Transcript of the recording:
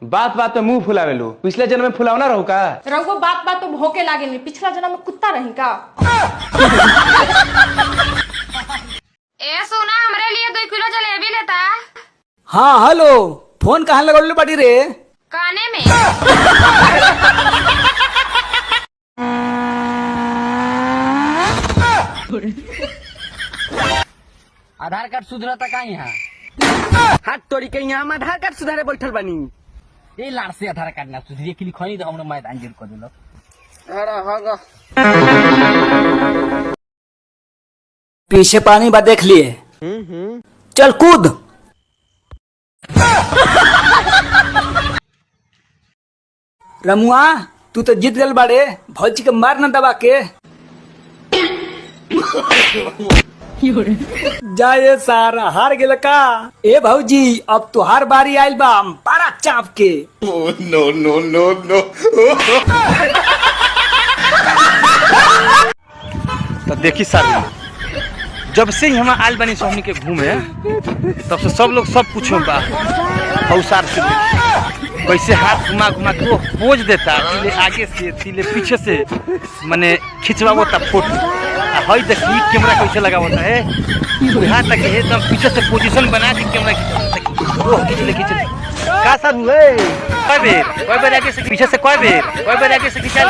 बात बात में मुंह फुलावेलू, पिछले जन्म में फुलावना रहू का? रघु बात बात तो भोके लागे नहीं, पिछला जन्म में कुत्ता रही का? ए सोना, हमरे लिए 2 किलो जलेबी लेता। हाँ हेलो, फोन कहाँ लगौले बाटी रे? काने में। आधार कार्ड सुधरता का यहाँ? हाथ तोड़ी के यहाँ हम आधार कार्ड सुधारे बैठल बनी। ये लाड़ से आधार कार्ड ना सुधरी के लिए खोई तो हमने मैदान गिर कर दिलो। अरे होगा। पीछे पानी बा देख लिए। चल कूद। रमुआ तू तो जीत गल बाड़े, भौजी के मार न दबा के। जाए सारा हार गेल का? ए भौजी अब तुहार बारी आइल बा, पारा चाप के। नो नो नो नो। तो देखी सारी, जब से ही हम आयल बनी सोहनी के घूमे, तब से सब लोग सब पूछो बा हौसार से कैसे हाथ घुमा घुमा के वो पोज देता, तिले आगे से तिले पीछे से मने खिंचवाता फोटो। हई देखी कैमरा कैसे लगा होता है, यहाँ तक एकदम पीछे से पोजीशन बना के कैमरा खींच ले का सर हुए। कई बार आगे से पीछे से, कई बार आगे से खींचा।